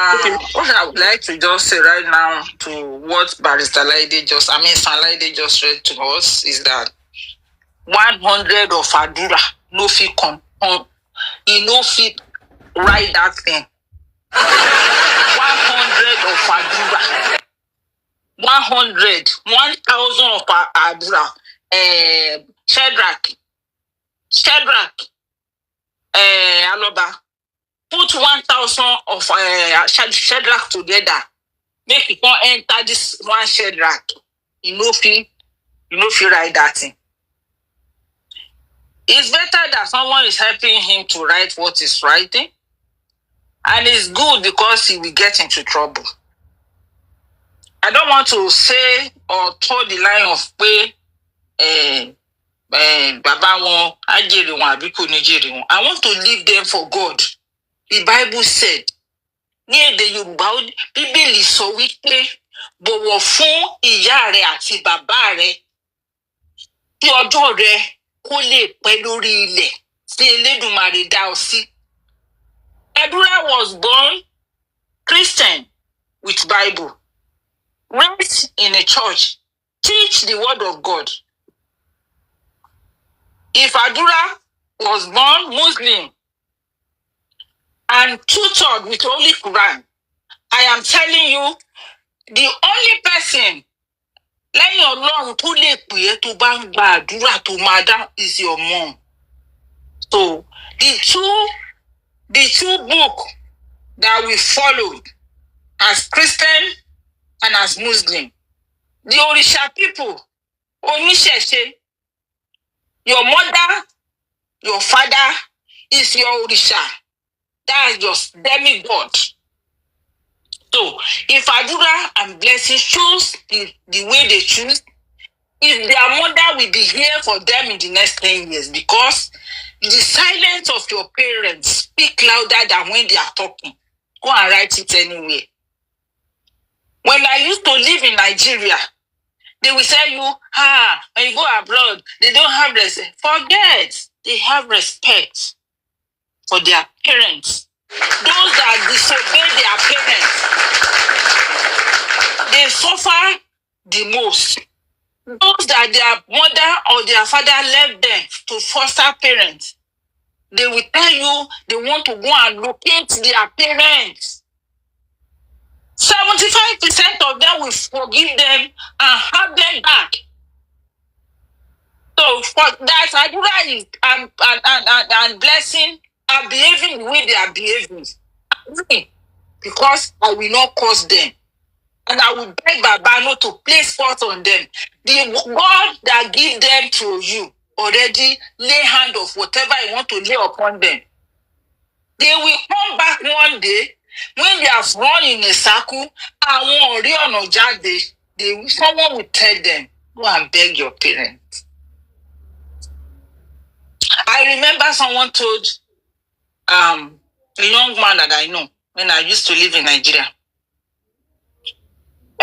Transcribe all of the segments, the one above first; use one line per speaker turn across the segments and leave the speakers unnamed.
Okay. What I would like to just say right now to what Barrister Sanlaide just read to us is that 100 of Adura no fit come. He no fit write that thing. 100 of Adura. 1,000 of Adura. Shadrach, Aloba. Put 1,000 of Shadrach together. Make people enter this one Shadrach. You know, feel write that thing. It's better that someone is helping him to write what he's writing. And it's good because he will get into trouble. I don't want to say or toe the line of way Baba won, Ajiri won, Abiku Nijiri won. I want to leave them for God. The Bible said, near the Yoruba, Bíbélì sọ wípé bọ̀wọ̀ fún ìyá rẹ̀ àti bàbá rẹ̀ kí ọjọ́ rẹ̀ kó lè pẹ́ lórí ilẹ̀ tí Elédùmarè dá ọ sí. Adura was born Christian with Bible, raised in a church, teach the word of God. If Adura was born Muslim and tutored with Holy Quran, I am telling you, the only person lẹ́yìn Ọlọ́run tó lè pè é tó bá ń gba àdúrà tó máa dá is your mom. So the two book that we followed as Christian and as Muslim, the Orisha people, Oníṣẹ̀ṣe, your mother, your father is your Orisha. That is your demigod. So if Adura and Blessing choose the way they choose, if their mother will be here for them in the next 10 years, because the silence of your parents speak louder than when they are talking. Go and write it anyway. When I used to live in Nigeria, they will say when you go abroad, they don't have respect. Forget, they have respect for their parents. Those that disobey their parents, they suffer the most. Those that their mother or their father left them to foster parents, they will tell you they want to go and locate their parents. 75% of them will forgive them and have them back. So for that, Adura is and Blessing are behaving the way they are behaving. Because I will not cause them. And I will beg Baba not to place fault on them. The God that give them to you already lay hand of whatever you want to lay upon them. They will come back one day when they have run in a circle and someone will tell them, go and beg your parents. I remember someone told a young man that I know when I used to live in Nigeria.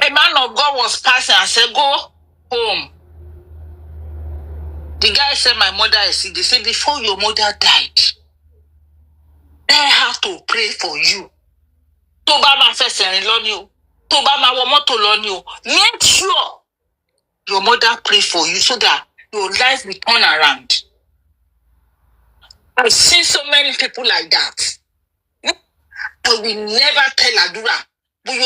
A man of God was passing and said, go home. The guy said, my mother is sick. They said, before your mother died, I have to pray for you. Make sure your mother pray for you so that your life will turn around. I've seen so many people like that. I will never tell Adura, and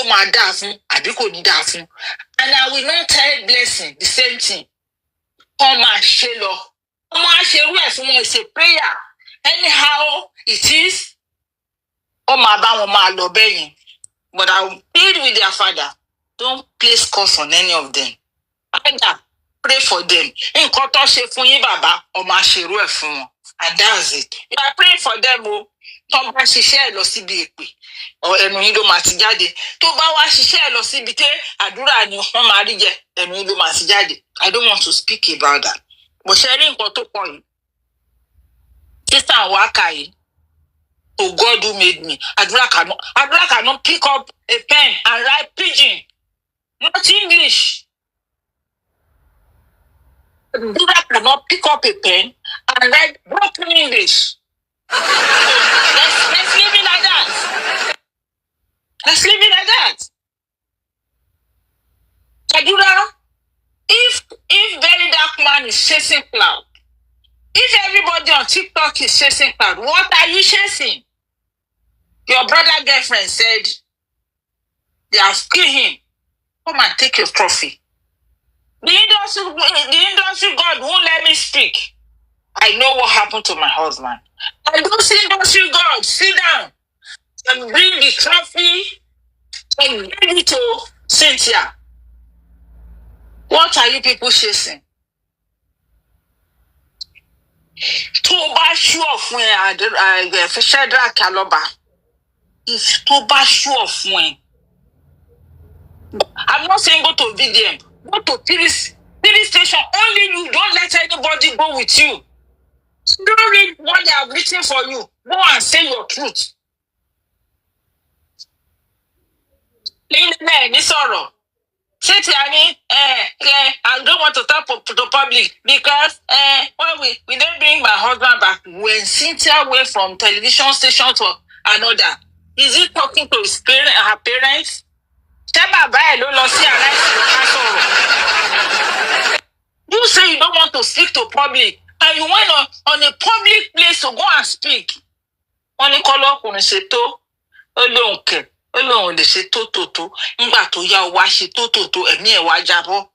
I will not tell Blessing the same thing. It's a prayer. Anyhow it is, but I will plead with their father. Don't place curse on any of them. Either pray for them. And that's it. You are praying for them. Or Enuido Matijade. I don't want to speak about that. But sharing point. SH0ÇKING, to God who made me. Adura cannot pick up a pen and write pidgin. Not English. Adura cannot pick up a pen and write broken English. Let's leave it like that. Let's leave it like that. Adura, if very dark man is chasing cloud, if everybody on TikTok is chasing cloud, what are you chasing? Your brother girlfriend said they have killed him. Come and take your trophy. The industry God won't let me speak. I know what happened to my husband. I don't see industry God. Sit down and bring the trophy and give it to Cynthia. What are you people chasing? Tó bá sure fún ẹ SH0ccKING Aloba. If tó bá sure fún ẹ. I'm not saying go to VDM. Go to police station. Only you. Don't let anybody go with you. Don't read what they have written for you. Go and say your truth. I don't want to talk to the public because when we don't bring my husband back. When Cynthia went from television station to another, is he talking to his parents, her parents? You say you don't want to speak to public, and you went on a public place to go and speak. Only color on seto, alone. Alone they say to ngba to ya wa se to emi e wa jabo.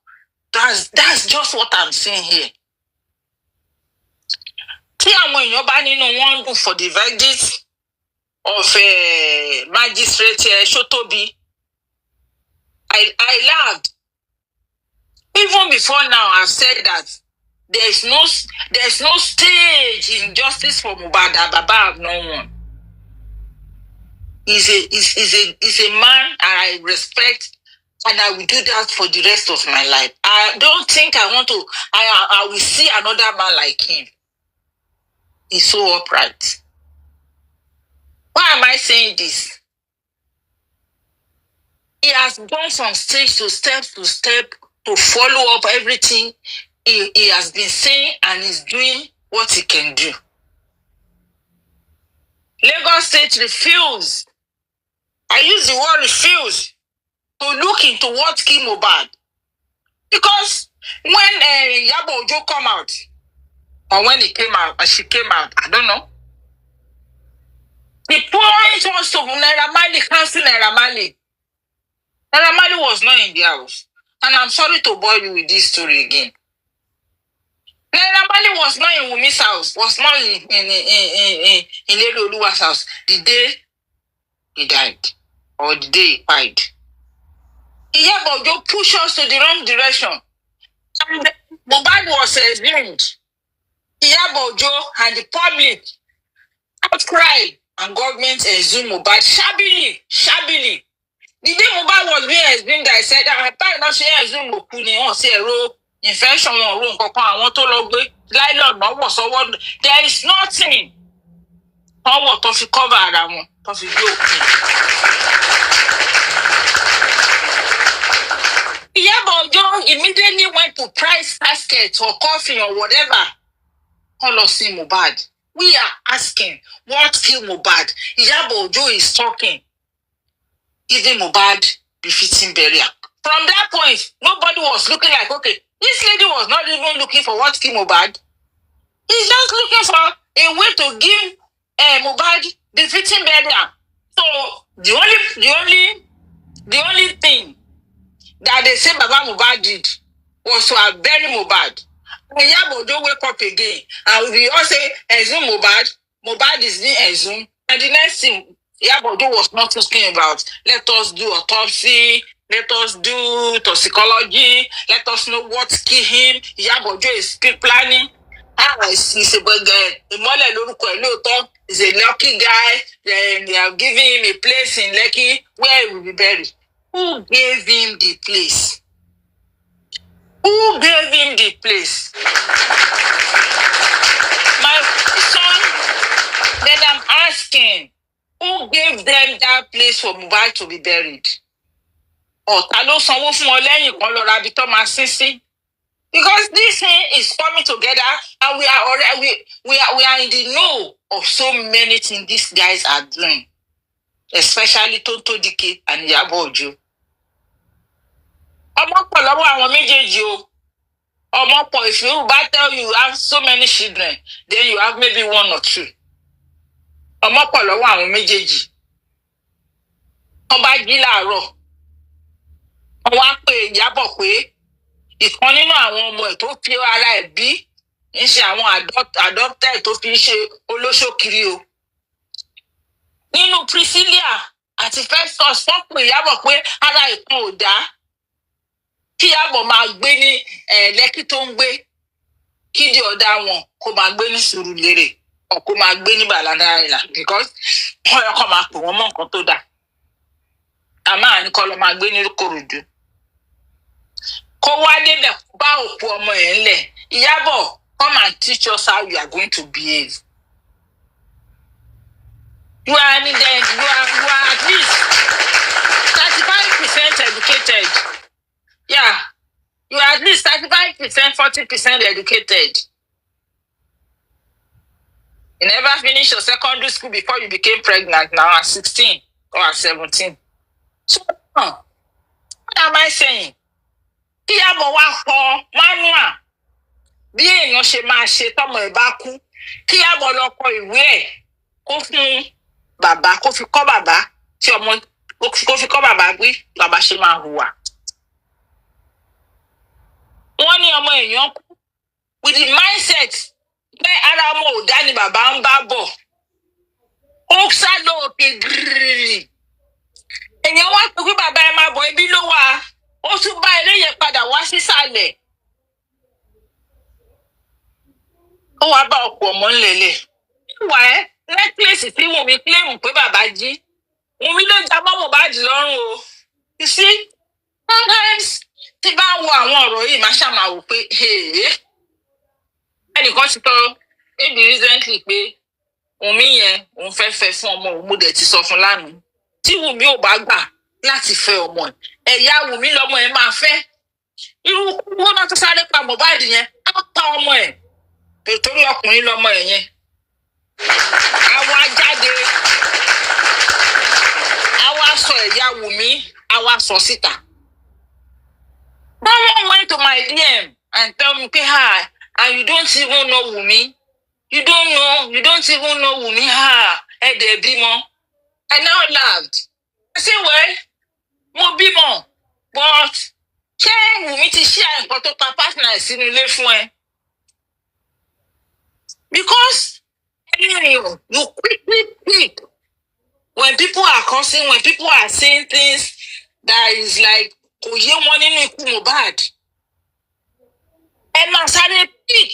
That's just what I'm saying here. Tí àwọn èèyàn bá nínú wọn dùn for the verdict of magistrate Shotobi, I laughed. Even before now, I've said that there's no stage in justice for Mohbad that Baba have no one. He's a man I respect, and I will do that for the rest of my life. I don't think I want to. I will see another man like him. He's so upright. Why am I saying this? He has gone from stage to step to follow up everything he has been saying, and is doing what he can do. Lagos State refused. I use the word refuse to look into what killed Mohbad. Because when Yabo Ojo come out, or when he came out, or she came out, I don't know. The point was to Naira Marley, cancel Naira Marley. Naira Marley was not in the house. And I'm sorry to bore you with this story again. Naira Marley was not in Wunmi's house, was not in Lady Oluwa's house the day he died, or the day he died. Iyabo Ojo pushed us to the wrong direction. And Mohbad was assumed. Iyabo Ojo and the public outcry, and government assumed Mohbad shabbily. The day Mohbad was being assumed, I said, I not say assume Mokuni on say infection on room, I want to log Lylon, no was so there is nothing. How what to cover them to Iyabo Ojo immediately went to price basket or coffee or whatever. Call us in Mohbad. We are asking what killed Mohbad. Iyabo Ojo is talking, giving Mohbad befitting burial. From that point, nobody was looking like, okay, this lady was not even looking for what killed Mohbad. He's just looking for a way to give Mohbad befitting burial. So the only thing that they say Baba Mohbad did was to have buried Mohbad. When Iyabo Ojo wake up again, and we all say, assume Mohbad is being assumed, and the next thing Iyabo Ojo was not talking about, let us do autopsy, let us do toxicology, let us know what killed him. Iyabo Ojo is still planning. He's a big guy. He's a lucky guy. They have given him a place in Lekki where he will be buried. Who gave him the place? Who gave him the place? My son, then I'm asking, who gave them that place for Mohbad to be buried? Or talo sanwó fún wọn lẹ́yìn kan lọ ra bí tó máa sin sí? Because this thing is coming together, and we are already we are in the know of so many things these guys are doing. especially Tonto Dike and Iyabo Ojo. Ọmọ pọ̀ lọ́wọ́ àwọn méjèèjì o. Ọmọ pọ̀, if you tell you have so many children, then you have maybe 1 or 2. Ọmọ pọ̀ lọ́wọ́ àwọn méjèèjì. Wọ́n bá jí láàárọ̀. Wọ́n wá pé Iyabo pé ìkan nínú àwọn ọmọ ẹ̀ tó fi ara ẹ̀ bí ń ṣe àwọn adopted tó fi ń ṣe olóṣòkiri o. Nínú Priscilla àti Festus wọ́n pè Iyabo pé ara ìkan ò dá. Kí Iyabo máa gbé ní Lẹ́kì tó ń gbé, kí di ọ̀dà wọn kó máa gbé ní Sùúrùlérè or kó máa gbé ní Bàládà Island because wọ́n yẹ kó máa pè wọ́n mọ́ nǹkan tó dà. Àmọ́ àní kọ́ lọ máa gbé ní Ìkòròdú. Kó wá débẹ̀ kó bá òkú ọmọ ẹ̀ ńlẹ̀. Iyabo, come and teach us how you are going to behave. You are at least 35% educated. Yeah. You are at least 35%, 40% educated. You never finished your secondary school before you became pregnant now at 16 or at 17. So, what am I saying? Iyabo wá kọ manual bí èèyàn ṣe máa ṣe tọ́mọ ẹ̀ bá kú. Kí Iyabo lọ kọ ìwé ẹ̀ kó fún bàbá, kó fi kọ́ bàbá tí ọmọ kó fi kọ́ bàbá bí bàbá ṣe máa hùwà. Wọ́n ní ọmọ èèyàn kú with the mindset pé ara ọmọ ò dá ni bàbá ń bá bọ̀. Ó sá lóòkè gírírí. Èèyàn wá pé bàbá ẹ máa bọ̀ ibi ló wà. Ó tún bá eré yẹn padà wá sísàlẹ̀. Ó wá bá ọkọ̀ ọmọ ńlẹ̀lẹ̀. Wà ẹ́ necklace tí Wunmi claim pé bàbá jí. Wunmi ló já mọ́ Mohbad lọ́rùn o. You see, sometimes tí bá wo àwọn ọ̀rọ̀ yìí máa ṣàmà wò pé ẹnìkan ti tọ́ maybe recently pé Wunmi yẹn òun fẹ́ fẹ́ fún ọmọ òun, mo dẹ̀ ti sọ fún lánàá. Tí Wunmi ò bá gbà láti fẹ́ ọmọ ẹ̀, ẹ̀yà Wunmi lọ́mọ ẹ̀ máa fẹ́. Irú owó náà tó sáré pa Mohbad yẹn á pa ọmọ ẹ̀. Torí ọkùnrin lọ́mọ ẹ̀ yẹn. Àwa jáde, àwa sọ ẹ̀yà Wunmi, àwa sọ síta. Someone went to my DM and tell me, hi, and you don't even know Wunmi. You don't even know Wunmi. Ede bímọ. I now laughed. I said, well, mo bímọ, but ṣé Wunmi ti ṣe nǹkan tó pa partner sínú ilé fún ẹ? Because you quick. When people are cursing, when people are saying things that is like, kò yé wọn nínú ikú Mohbad. Ẹ máa sáré pick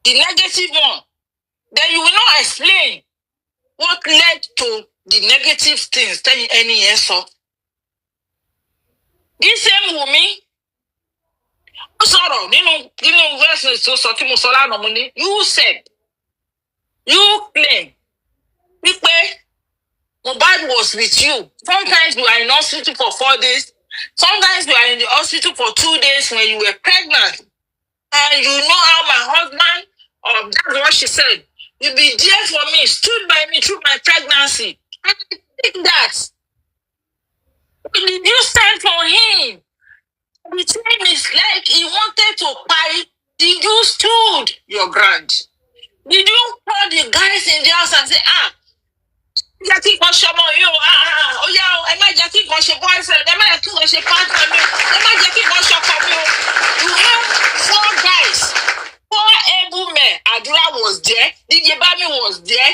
the negative one. Then you will not explain what led to the negative things tẹ́yìn ẹni yẹn sọ. This same Wunmi, ó sọ̀rọ̀ nínú verses tó sọ tí mo sọ lánàá mo ní, you said, you claim wípé Mohbad was with you. Sometimes you are in hospital for 4 days. Sometimes you are in the hospital for 2 days when you were pregnant. And you know how my husband, that's what she said, you be there for me, stood by me through my pregnancy. And I think that. Did you stand for him? The time is like he wanted to buy. Did you stood your ground? Did you call the guys in the house and say, jẹ́ kí kan ṣọmọ yìí o, ó yá o, ẹ má jẹ́ kí kan ṣe boyfriend, ẹ má jẹ́ kí kan ṣe partner mi, ẹ má jẹ́ kí kan ṣọkọ mi o. You have 4 guys, 4 able men. Adura was there, DJ Bami was there,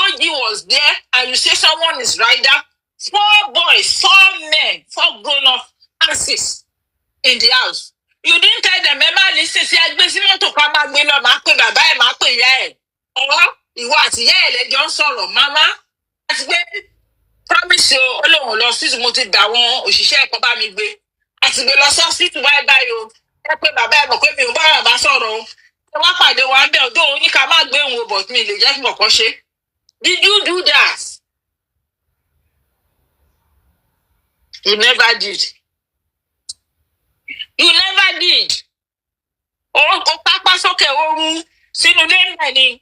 OG was there, and you say someone is rider. 4 boys, 4 men, 4 grown-up asses in the house. You didn't tell them, ẹ má listen sí ẹgbẹ́ sí mọ́tò kan máa gbé lọ, máa pè bàbá ẹ̀, máa pè ìyá ẹ̀. Ọ̀rọ̀ ìwọ àti ìyá ẹ̀ lẹ́jọ́ ń sọ̀rọ̀, mama. Àti pé promise o, Ọlọ́run lọ sí mo ti dà wọn òṣìṣẹ́ ẹ̀kọ́ bá mi gbé. Àti gbé lọ sọ́sítù báyìí o. Ẹ pé bàbá ẹ̀ mọ̀ pé mi ò bá bàbá sọ̀rọ̀ o. Ẹ wá pàdé wa ń bẹ̀ ọjọ́ òní ká má gbé òun but mi lè jẹ́ kí kọ̀ọ̀kan ṣe. Did you do that? You never did. You never did. O pápá sókè ooru sínú ilé ńlẹ̀ ni.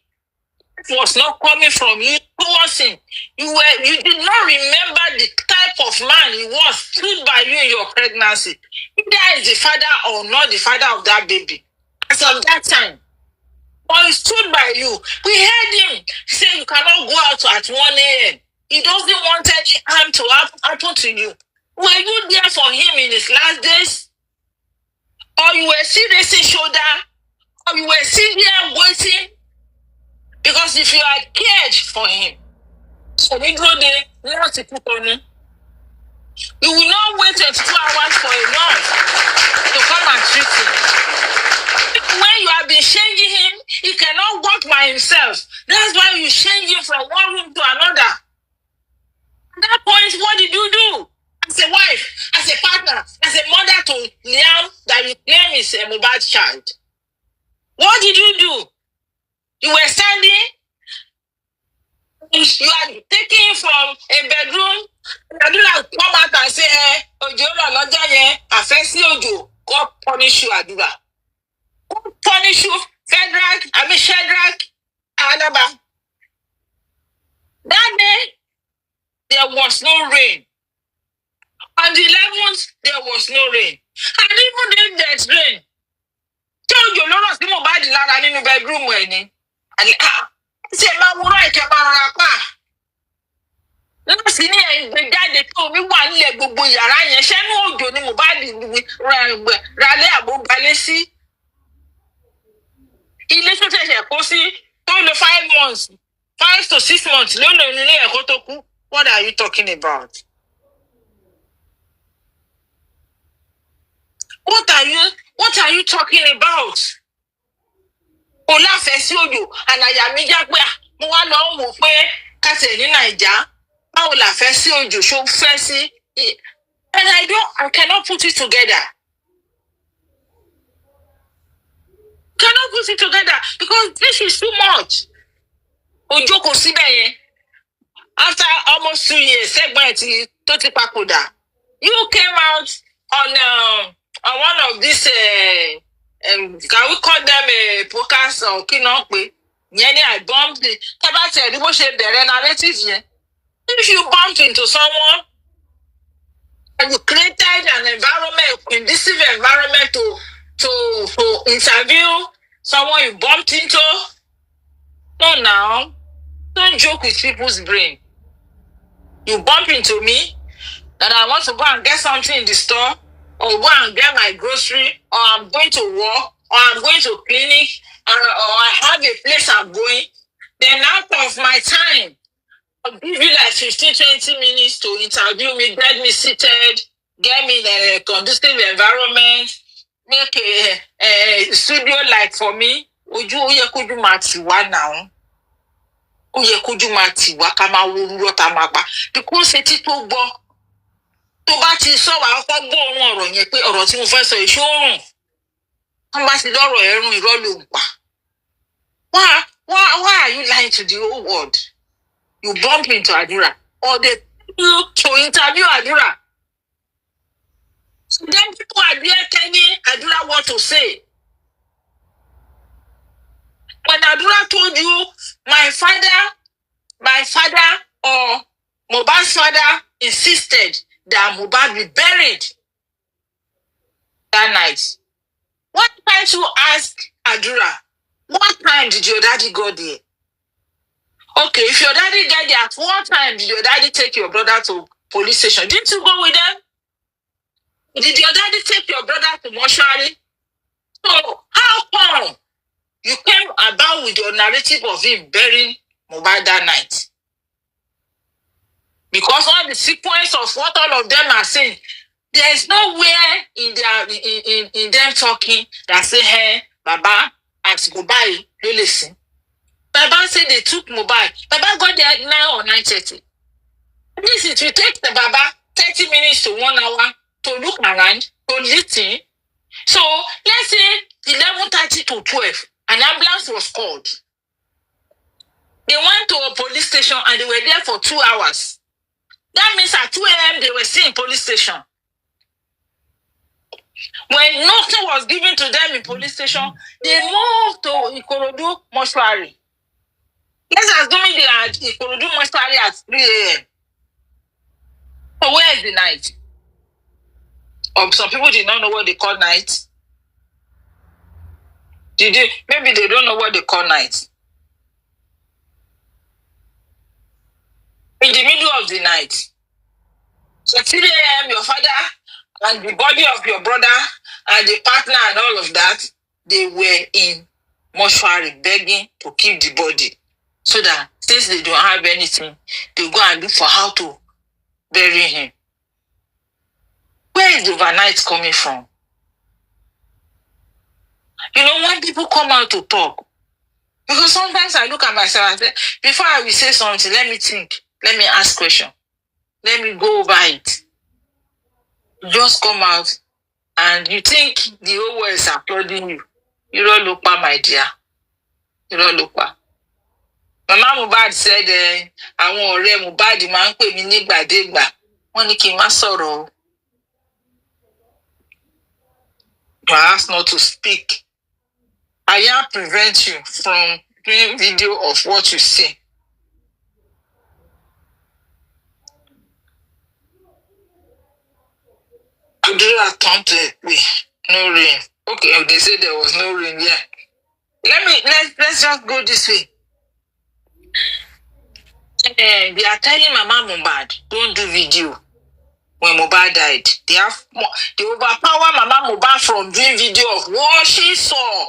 It was not coming from you towards him. You did not remember the type of man he was stood by you in your pregnancy. Either is the father or not the father of that baby. As of that time. But he stood by you. We heard him say you cannot go out at 1 a.m. He doesn't want any harm to happen to you. Were you there for him in his last days? Or you were still raising shoulder? Or you were still there waiting? Because if you had cared for him, so we go there, not to put on him. You will not wait 22 hours for a nurse to come and treat him. When you have been changing him, he cannot walk by himself. That's why you change him from one room to another. At that point, what did you do? As a wife, as a partner, as a mother to Liam that you claim is a Mohbad child. What did you do? You were standing, you are taking him from a bedroom, and you like come out and say, Ojo Lọ́jọ́ yẹn, àfẹ́sí Ojo, God punish you, Adura. God punish you, Shadrach, Alaba. That day, there was no rain. On the 11th, there was no rain. And even if there's rain, Ojo lọ́rọ̀ sí Mohbad lára nínú bedroom ẹ̀ ni. Ṣé máa wúrọ̀ ìkẹ́ máa rọra pa? Lọ́sí ní ẹ̀gbẹ́ jáde tó omi wà nílẹ̀ gbogbo yàrá yẹn. Ṣẹ́nu òjò ni Mohbad ralé àbúgbálé sí. Ilé tó ṣẹ̀ṣẹ̀ kó sí tó lo 5 months, 5 to 6 months ló lò nílé ẹ̀kọ́ tó kú. What are you talking about? What are you talking about? Olafẹ́ sí Òjò, ànàyà mi já pé mo wá lọ wò pé kásẹ̀ ní Naija. Báwo la fẹ́ sí Òjò ṣó fẹ́ sí? And I cannot put it together. Cannot put it together because this is too much. Òjò kò síbẹ̀ yẹn. After almost 2 years, ẹ̀gbọ́n tó ti papòdà. You came out on one of these, can we call them podcasts or kinope? Yẹn ni I bumped it. Tabati ẹ̀rí bó ṣe bẹ̀rẹ̀ narrative yẹn. If you bump into someone and you created an environment, conducive environment to interview someone you bumped into, no now, don't joke with people's brain. You bump into me that I want to go and get something in the store, or go and get my grocery, or I'm going to work, or I'm going to clinic, or I have a place I'm going. Then out of my time, I'll give you like 15-20 minutes to interview me, get me seated, get me in a conducive environment, make a studio like for me. Ojú ó yẹ kójú máa tì wá now. Ó yẹ kójú máa tì wá ká máa wo rúrọ́ tá máa pa. Because etí tó gbọ́ tó bá ti sọ wà ọkọ̀ gbọ́ ohun ọ̀rọ̀ yẹn pé ọ̀rọ̀ tí mo fẹ́ sọ èso rùn. Wọ́n bá ti lọ́rọ̀ ẹ̀rùn irọ́ ló ń pa. Why are you lying to the whole world? You bump into Adura, or they you to interview Adura. So then people are there telling Adura what to say. When Adura told you, my father or Mohbad's father insisted that Mohbad be buried that night. What time to ask Adura? What time did your daddy go there? Okay, if your daddy got there, at what time did your daddy take your brother to police station? Didn't you go with them? Did your daddy take your brother to mortuary? So how come you came about with your narrative of him burying Mohbad that night? Because all the sequence of what all of them are saying, there is nowhere in them talking that say, hey, Baba, as goodbye, you listen. Baba said they took Mohbad. Baba got there at 9 or 9:30. This is, you take the Baba 30 minutes to 1 hour to look around, to listen. So let's say 11:30 to 12, an ambulance was called. They went to a police station and they were there for 2 hours. That means at 2 a.m. they were still in police station. When nothing was given to them in police station, they moved to Ikorodu mortuary. Let's assume they are Ikorodu mortuary at 3 a.m. So where is the night? Some people did not know what they call night. Maybe they don't know what they call night. In the middle of the night. So 3 a.m. your father and the body of your brother and the partner and all of that, they were in mortuary begging to keep the body. So that since they don't have anything, they go and look for how to bury him. Where is the overnight coming from? You know, when people come out to talk, because sometimes I look at myself and say, before I will say something, let me think, let me ask question, let me go over it. Just come out and you think the whole world is applauding you. You don't look back, my dear. You don't look back. Mama Mohbad said, àwọn ọ̀rẹ́ Mohbad máa ń pè mí nígbàdégbà. Wọ́n ní kí n má sọ̀rọ̀. You are asked not to speak. I can't prevent you from doing video of what you see. Adura turned to no rain. Okay, they said there was no rain. Yeah. Let's just go this way. They are telling Mama Mohbad, don't do video. When Mohbad died, they overpower Mama Mohbad from doing video of what she saw.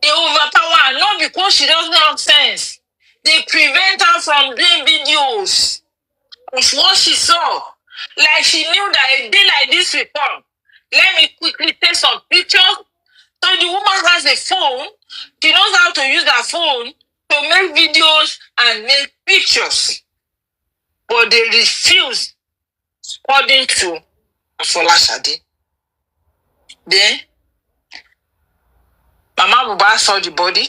They overpower her not because she doesn't have sense. They prevent her from doing videos of what she saw. Like she knew that a day like this will come. Let me quickly take some pictures. So the woman has a phone. She knows how to use her phone to make videos and make pictures. But they refuse, according to Afolashade. Then, Mama Mohbad saw the body.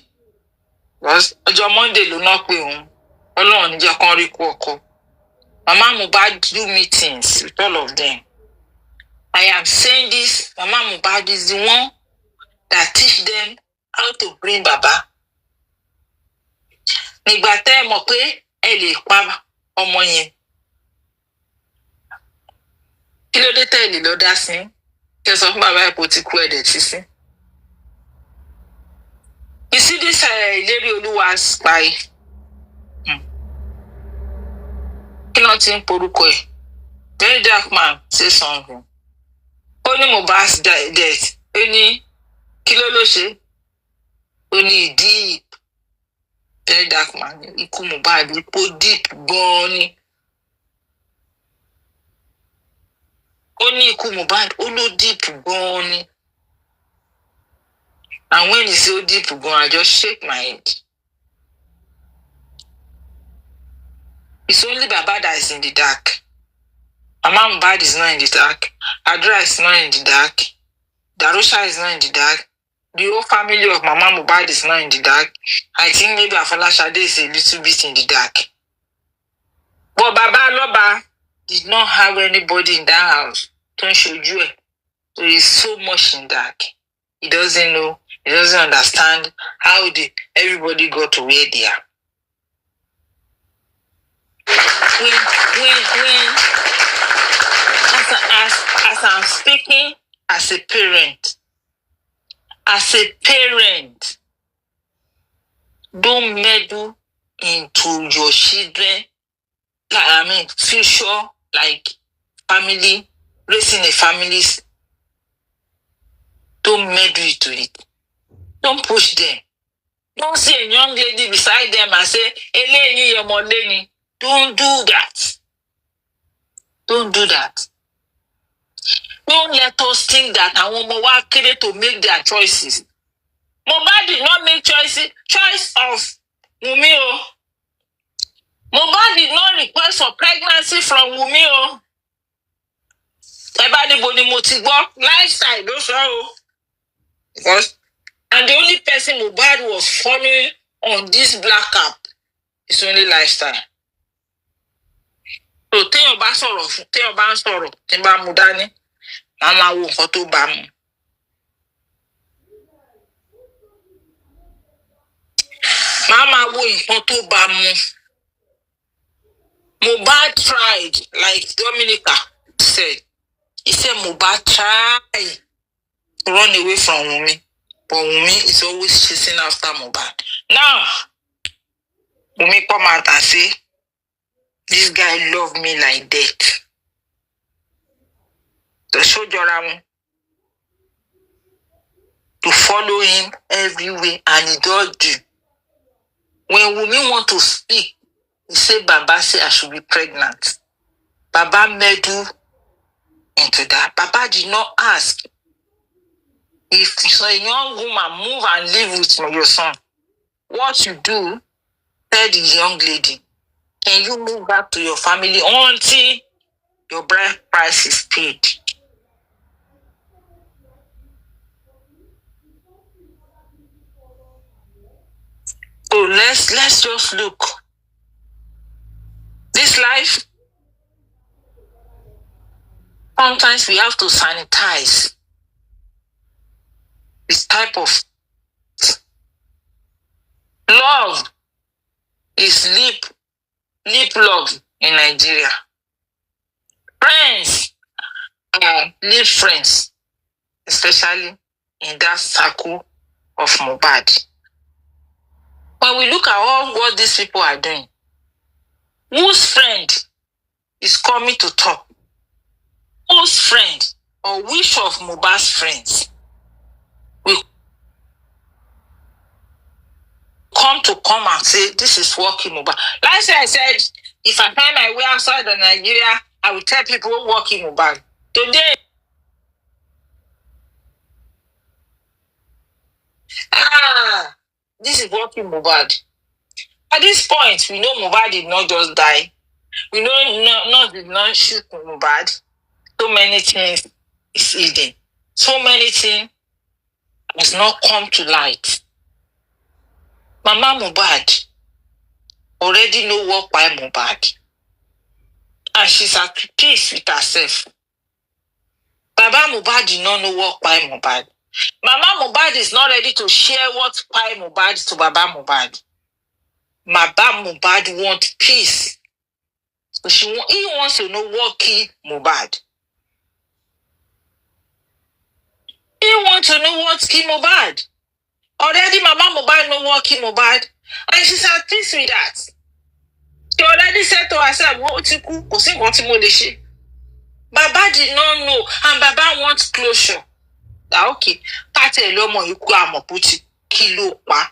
Because ọjọ́ Monday ló náà pé òun. Ọlọ́run ní jẹ́ kán rí kú ọkọ. Mama Mohbad do meetings with all of them. I am saying this, Mama Mohbad is the one that teach them how to bring Baba. Nígbà tẹ́ ẹ mọ̀ pé ẹ lè pa ọmọ yẹn. Kí ló dé tẹ́ ẹ lè lọ dá sí? Kẹ́ sọ fún bàbá ẹ̀ kó ti kú ẹ̀dẹ̀ tí sí. You see this Ìlérí Olúwa spy. Kí ló ti ń porúkọ ẹ̀? Very dark man say something. Ó ní Mohbad's death. Ó ní kí ló ṣe? Ó ní deep. Very dark man. Ikú Mohbad ipò deep gan ni. Ó ní ikú Mohbad ó ló deep gan ni. And when you say deep gan, I just shake my head. It's only Baba that is in the dark. Mama Mohbad is not in the dark. Adura is not in the dark. Darusha is not in the dark. The whole family of Mama Mohbad is not in the dark. I think maybe Afolashade is a little bit in the dark. But Baba Loba did not have anybody in that house. Don't show you. So he's so much in dark. He doesn't know. He doesn't understand how everybody got to where they are. When as I'm speaking as a parent, don't meddle into your children, future, like family, raising a family. Don't meddle into it. Don't push them. Don't see a young lady beside them and say, Eleni, your moleni. Don't do that. Don't do that. Don't let us think that àwọn ọmọ wa kéré to make their choices. Mohbad did not make choice of Wunmi o. Mohbad did not request for pregnancy from Wunmi o. Eba níbo ni mo ti gbọ́ lifestyle ló sọ o. Because and the only person Mohbad was following on this black cap is only lifestyle. So téèyàn bá sọ̀rọ̀ fún téèyàn bá ń sọ̀rọ̀ tí bá mú dání. Mama wo nǹkan tó bá mu. Mama wo nǹkan tó bá mu. Mohbad tried, like Dominica said. He said Mohbad tried to run away from Wunmi. But Wunmi is always chasing after Mohbad. Now, Wunmi come out and say, this guy love me like that. The soldier to follow him everywhere, and he does do. When Wunmi want to speak, he say, Baba say I should be pregnant. Baba meddle into that. Baba did not ask if a young woman move and live with your son. What you do, tell the young lady, can you move back to your family until your bride price is paid? So let's just look. This life, sometimes we have to sanitize this type of love is lip love in Nigeria. Friends are lip friends, especially in that circle of Mohbad. When we look at all what these people are doing, whose friend is coming to talk? Whose friend or which of Mohbad's friends will come and say, this is working Mohbad? Last year I said, if I find my way outside of Nigeria, I will tell people who work in Mohbad. Today, this is working Mohbad. At this point, we know Mohbad did not just die. We know did not shoot Mohbad. So many things is hidden. So many things has not come to light. Mama Mohbad already know what by Mohbad. And she's at peace with herself. Baba Mohbad did not know what by Mohbad. Mama Mohbad is not ready to share what by Mohbad to Baba Mohbad. Baba Mohbad wants peace. So he wants to know what killed Mohbad. He wants to know what killed Mohbad. Already Mama Mohbad know what killed Mohbad. And she's at peace with that. She already said to herself, Baba did not know, and Baba wants closure. Okay, Pate Lomo Yuku Amoputi, Kilo Pa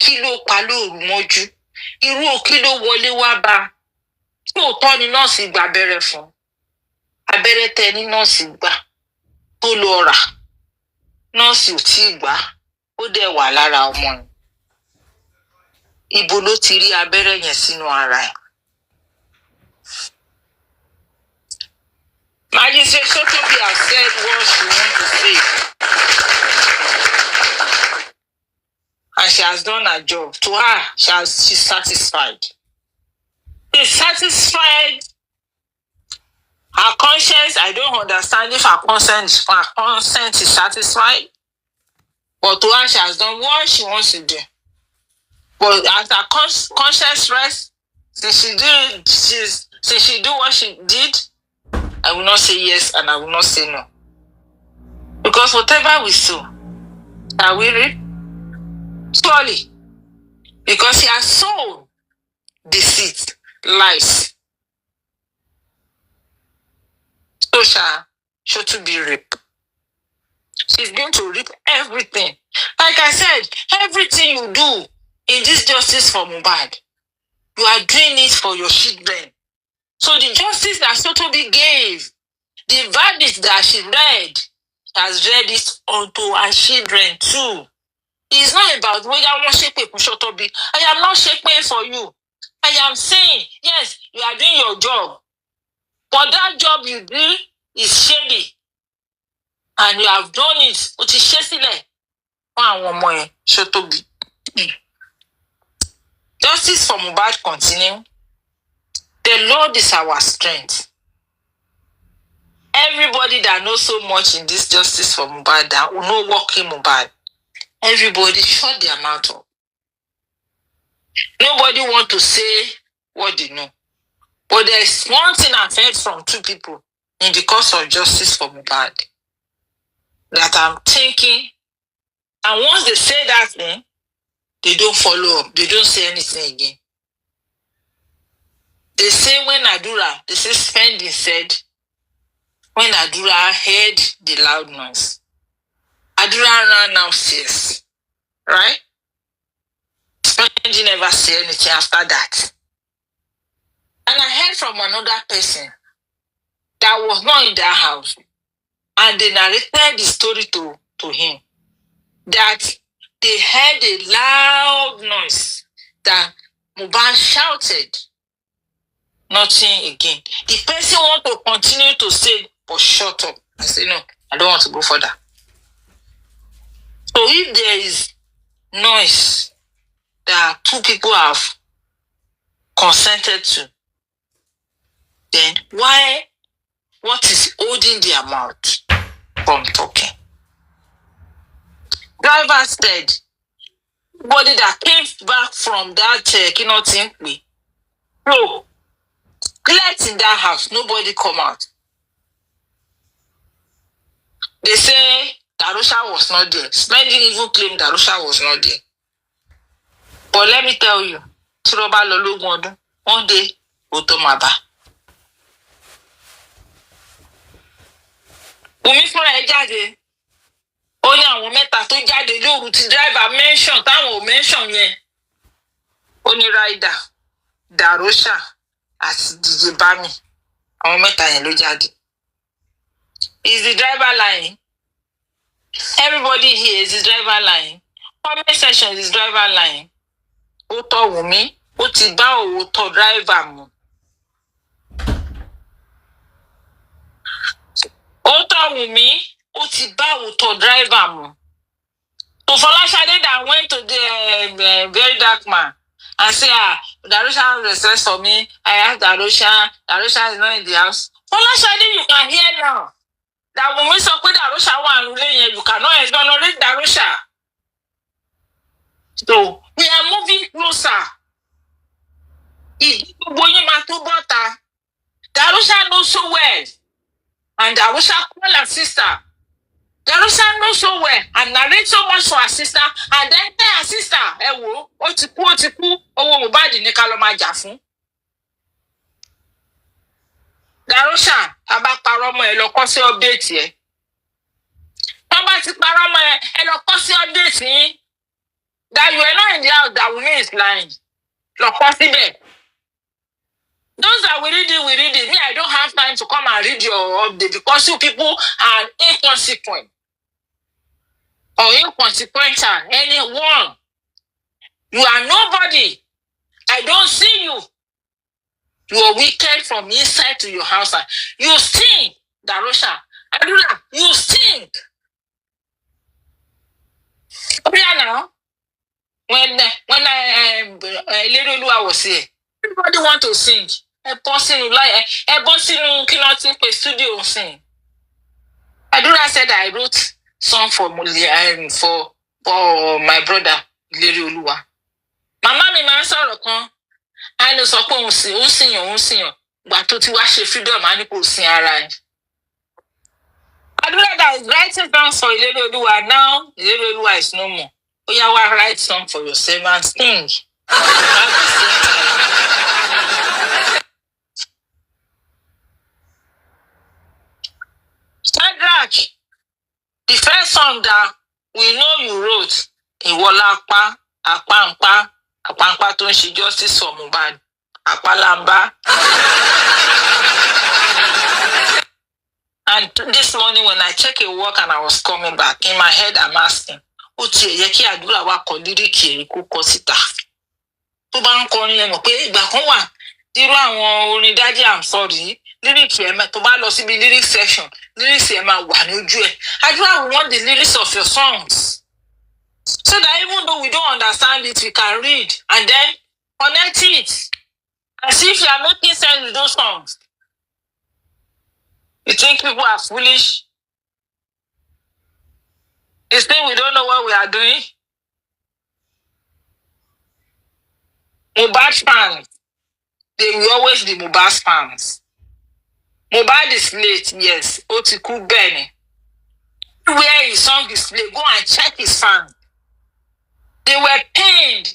Lóru mọ́jú, irú kilo wọlé wá bá. Tí òótọ́ ni nọ́ọ̀sì gba abẹ́rẹ́ fún. Abẹ́rẹ́ tẹ ní nọ́ọ̀sì gbà tó lọ rà. Nọ́ọ̀sì ò tí ì gbà, ó dẹ̀ wà lára ọmọ yẹn. Ibo ló ti rí abẹ́rẹ́ yẹn sínú ara ẹ̀? Magistrate Sotobi has said what she wants to say. And she has done her job. To her, she's satisfied. She's satisfied. Her conscience, I don't understand if her conscience is satisfied. But to her, she has done what she wants to do. But as her conscience rests, since she do what she did, I will not say yes and I will not say no. Because whatever we sow, shall we reap? Surely. Because he has sown deceit, lies. So shall to be reap. She's going to reap everything. Like I said, everything you do in this justice for Mohbad, you are doing it for your children. So the justice that Sotobi gave, the verdict that she read, has read it unto her children too. It's not about whether I want to shake Sotobi. I am not shaking for you. I am saying, yes, you are doing your job. But that job you do is shady. And you have done it. But it's shady. One more, Sotobi. Justice for Mohbad continue. The Lord is our strength. Everybody that knows so much in this justice for Mohbad, that will know working Mohbad, everybody shut their mouth up. Nobody want to say what they know. But there's one thing I've heard from two people in the cause of justice for Mohbad that I'm thinking, and once they say that thing, they don't follow up. They don't say anything again. They say when Adura, they say Spending said, when Adura heard the loud noise, Adura ran downstairs, right? Spending never said anything after that. And I heard from another person that was not in that house, and they narrated the story to him, that they heard a loud noise that Mohbad shouted. Nothing again. The person want to continue to say, but shut up. I say, no, I don't want to go further. So if there is noise that two people have consented to, then why, what is holding their mouth from talking? Driver said, body that came back from that thing, no, let in that house, nobody come out. They say Darusha was not there. Spending even claimed Darusha was not there. But let me tell you, one day, Otomaba. Wunmi fúnra ẹ̀ jáde. Ó ní àwọn mẹ́ta tó jáde lóru tí driver mention táwọn ò mention yẹn. Ó ní Rider, Darusha àti DJ Bami. Àwọn mẹ́ta yẹn ló jáde. Is the driver lying? Everybody here is the driver lying. Comment section is driver lying. Ó tọ́ Wunmi, ó ti bá òótọ́ driver mu. Ó tọ́ Wunmi, ó ti bá òótọ́ driver mu. So Folashade that went to the very dark man and say, Darusha has respect for me. I asked Darusha is not in the house. Folashade, you can hear now. That when we talk with Darusha one, you cannot exonerate Darusha. So we are moving closer. Darusha knows so well. And Darusha call her sister. Darusha knows so well and narrate so much for her sister. And then tell her sister, ó ti kú, owó Mohbad ní ká lọ máa jà fún. Darusha, aba parọ́ mọ́ ẹ lọ kọ sí update ẹ. Tọ́ bá ti parọ́ mọ́ ẹ lọ kọ sí update yín. That you are not in the house, that Wunmi is lying. Lọ kọ síbẹ̀. Those that we read it. Me, I don't have time to come and read your update because you people are inconsequent. Or inconsequential. Anyone. You are nobody. I don't see you. You are wicked from inside to your house. You stink, Darusha. Adula, you stink. Okay, now. When Little was here, everybody want to sing. A person like a bossy cannot sing a studio sing. Adula said I wrote song for my brother Little Lua. Mama mi máa sọ̀rọ̀ kan. I know so òun sìn. Gbà tó ti wá ṣe freedom á ní kò sin ara ẹ̀. Adula that is writing songs for Little Lua now. Little Lua is no more. Oh, you want to write song for yourself and sing. Shadrach, the first song that we know you wrote, Iwolapa, Apampa tó ń ṣe justice for Mohbad, Apalamba. And this morning when I check a walk and I was coming back, in my head I'm asking, ó ti yẹ kí Àdúrà wa kọ líríkì èyí kó kọ síta. Tó bá ń kọrin ẹ mọ̀ pé ìgbà kan wà irú àwọn orin Daddy I'm sorry líríkì ẹ tó bá lọ síbi lyric section lyrics ẹ máa wà lójú ẹ. Àdúrà we want the lyrics of your songs so that even though we don't understand it we can read and then connect it and see if you are making sense with those songs. You think people are foolish? You think we don't know what we are doing? Mohbad fans, they will always be Mohbad fans. Mohbad is late, yes. Otiku Benny. Where his song is played, go and check his fans. They were pained.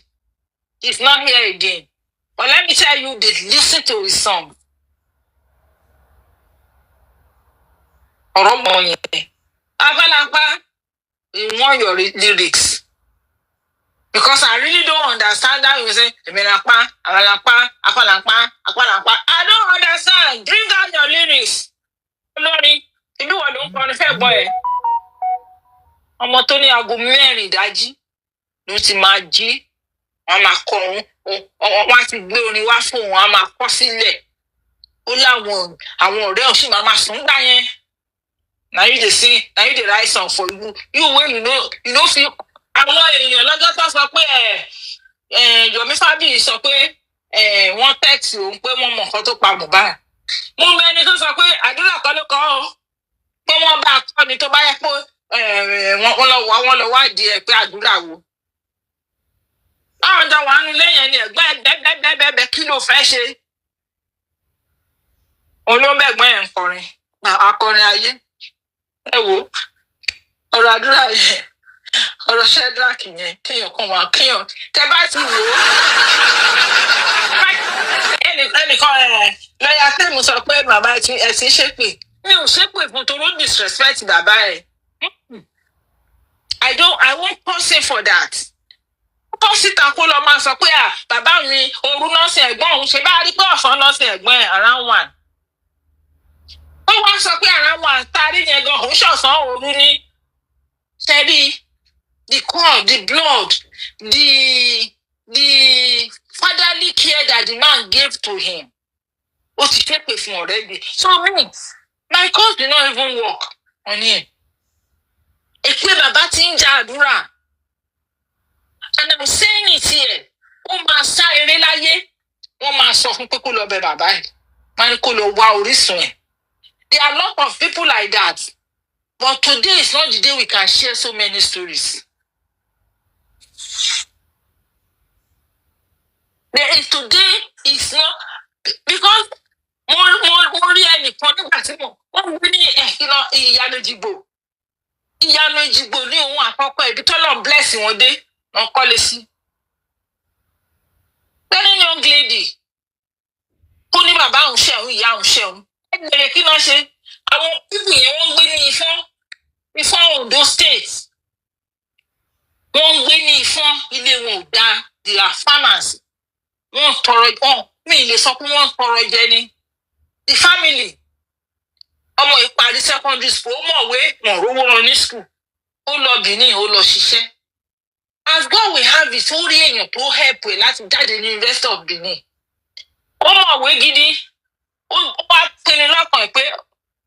He's not here again. But let me tell you, they listen to his song. You want your lyrics. Because I really don't understand that you say, I don't understand. Bring out your lyrics. Lori, if you want to confess, boy. Ọmọ tó ní aago mẹ́rin ìdájí ló ti máa jí. Wọ́n máa kọ wọ́n ti gbé orin wá fún wọn, wọ́n máa kọ sílẹ̀. Ó láwọn àwọn ọ̀rẹ́ òsì máa sùn gbà yẹn. Now you dey sing, now you dey write song for you. You wey you know feel àwọn èèyàn lọ́jọ́ tó sọ pé Yomi Fabiyi sọ pé wọ́n text òun pé wọ́n mọ nǹkan tó pa Mohbad. Mo mọ ẹni tó sọ pé àdúrà kan ló kọ ọ́ pé wọ́n bá kọ́ ni tó bá yẹ pé wọ́n lọ wádìí ẹ̀ pé àdúrà wo. Báwọn jọ wà nílé yẹn ni ẹ̀gbọ́n bẹ́ẹ̀ kí ló fẹ́ ṣe? Olóńgbẹ̀gbọ́n ẹ̀ ń kọrin, akọrin ayé. Ẹ wo ọ̀rọ̀ àdúrà yẹn, ọ̀rọ̀ SH0CKING yẹn, kéèyàn kan wà kéèyàn tẹ bá ti wò ó. Ẹnìkan lọ́yà tẹ́mu sọ pé bàbá ẹ̀ ti ṣépè. Mi ò ṣépè fún torí ó disrespect bàbá ẹ̀. I won't pause it for that. Pause it and kó lọ máa sọ pé bàbá mi òru náà sin ẹ̀gbọ́n òun ṣe bá rí pé ọ̀sán náà sin ẹ̀gbọ́n ẹ̀ around 1. Ó wá sọ pé around 1 tarí yẹn gan òun ṣọ̀sán òru ní. Ṣebí the cord, the blood, the fatherly care that the man gave to him. Ó ti ṣépè fún already. So my cause did not even work on him. Èpè bàbá ti ń ja àdúrà. And I'm saying it here. Ó máa sá eré láyé. Wọ́n máa sọ fún pé kó lọ bẹ bàbá ẹ̀. Wọ́n ní kó lọ wá orísun ẹ̀. There are a lot of people like that. But today is not the day we can share so many stories. Today is not because mo rí ẹnìkan nígbà tí wọ́n gbé ní ìyanu Èjìgbò. Ìyanu Èjìgbò ní òun àkọ́kọ́ ibi tọ́lọ̀ bless wọn dé wọ́n kọ́lé sí. Very young lady kó ní bàbá òun ṣẹ̀hún ìyá òun ṣẹ̀hún. Ẹ bẹ̀rẹ̀ kí náà ṣe àwọn pípù yẹn wọ́n gbé ní Ifọ̀n Ondo State. Wọ́n gbé ní Ifọ̀n ilé wọn ò dáa. They are farmers. Wọ́n tọrọ mi lè sọ pé wọ́n tọrọ jẹ ni. The family ọmọ ìparí secondary school ó mọ̀wé wọn rówó rán ní school. Ó lọ Benin ó lọ ṣiṣẹ́. As God will have it, ó rí èèyàn tó help ẹ̀ láti jáde ní University of Benin. Ó mọ̀wé gidi. Ó wá pinnu lọ́kàn ẹ̀ pé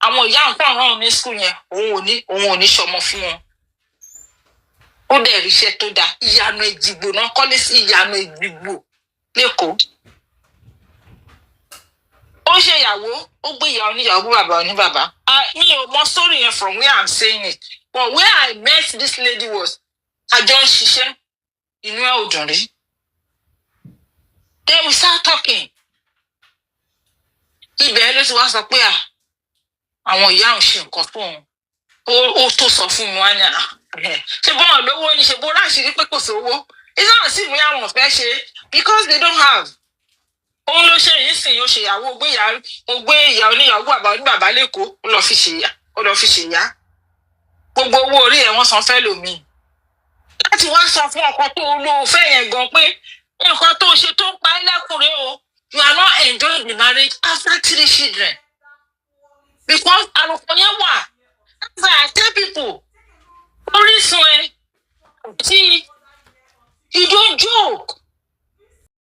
àwọn ìyá nǹkan rán ní school yẹn òun ò ní ṣọmọ fún wọn. Ó dẹ̀ ríṣẹ́ tó dáa. Ìyanu Èjìgbò náà kọ́lé sí Ìyanu Èjìgbò l'Ékòó. Ó ṣe ìyàwó, ó gbé ìyá oníyàwó bàbá oníbàbá. Mi ò mọ story yẹn from where I'm saying it. But where I met this lady was àjọ ń ṣiṣẹ́ inú ẹ̀ ò dùn rí. Then we start talking. Ibẹ̀ ló ti wá sọ pé àwọn ìyá òun ṣe nǹkan fún òun. Ó tó sọ fún mi wá ní ṣe bọ́n lówó ni ṣe bó láṣìírí pé kò sówó. It's not as if we àwọn fẹ́ ṣe because they don't have. Òun ló ṣe yìí sìn ó ṣe ìyàwó ó gbé ìyá oníyàwó bàbá oníbàbá l'Ékòó ó lọ fi ṣe ìyá. Gbogbo owó orí ẹ̀ wọ́n san fẹ́ lòmíì. Láti wá sọ fún ọkọ tó ló fẹ́ yẹn gan pé nǹkan tó ṣe tó ń pa ẹ́ lẹ́kùnrin o. You are not enjoying the marriage after 3 children. Because àròkọ yẹn wà. That's why I tell people orísun ẹ tí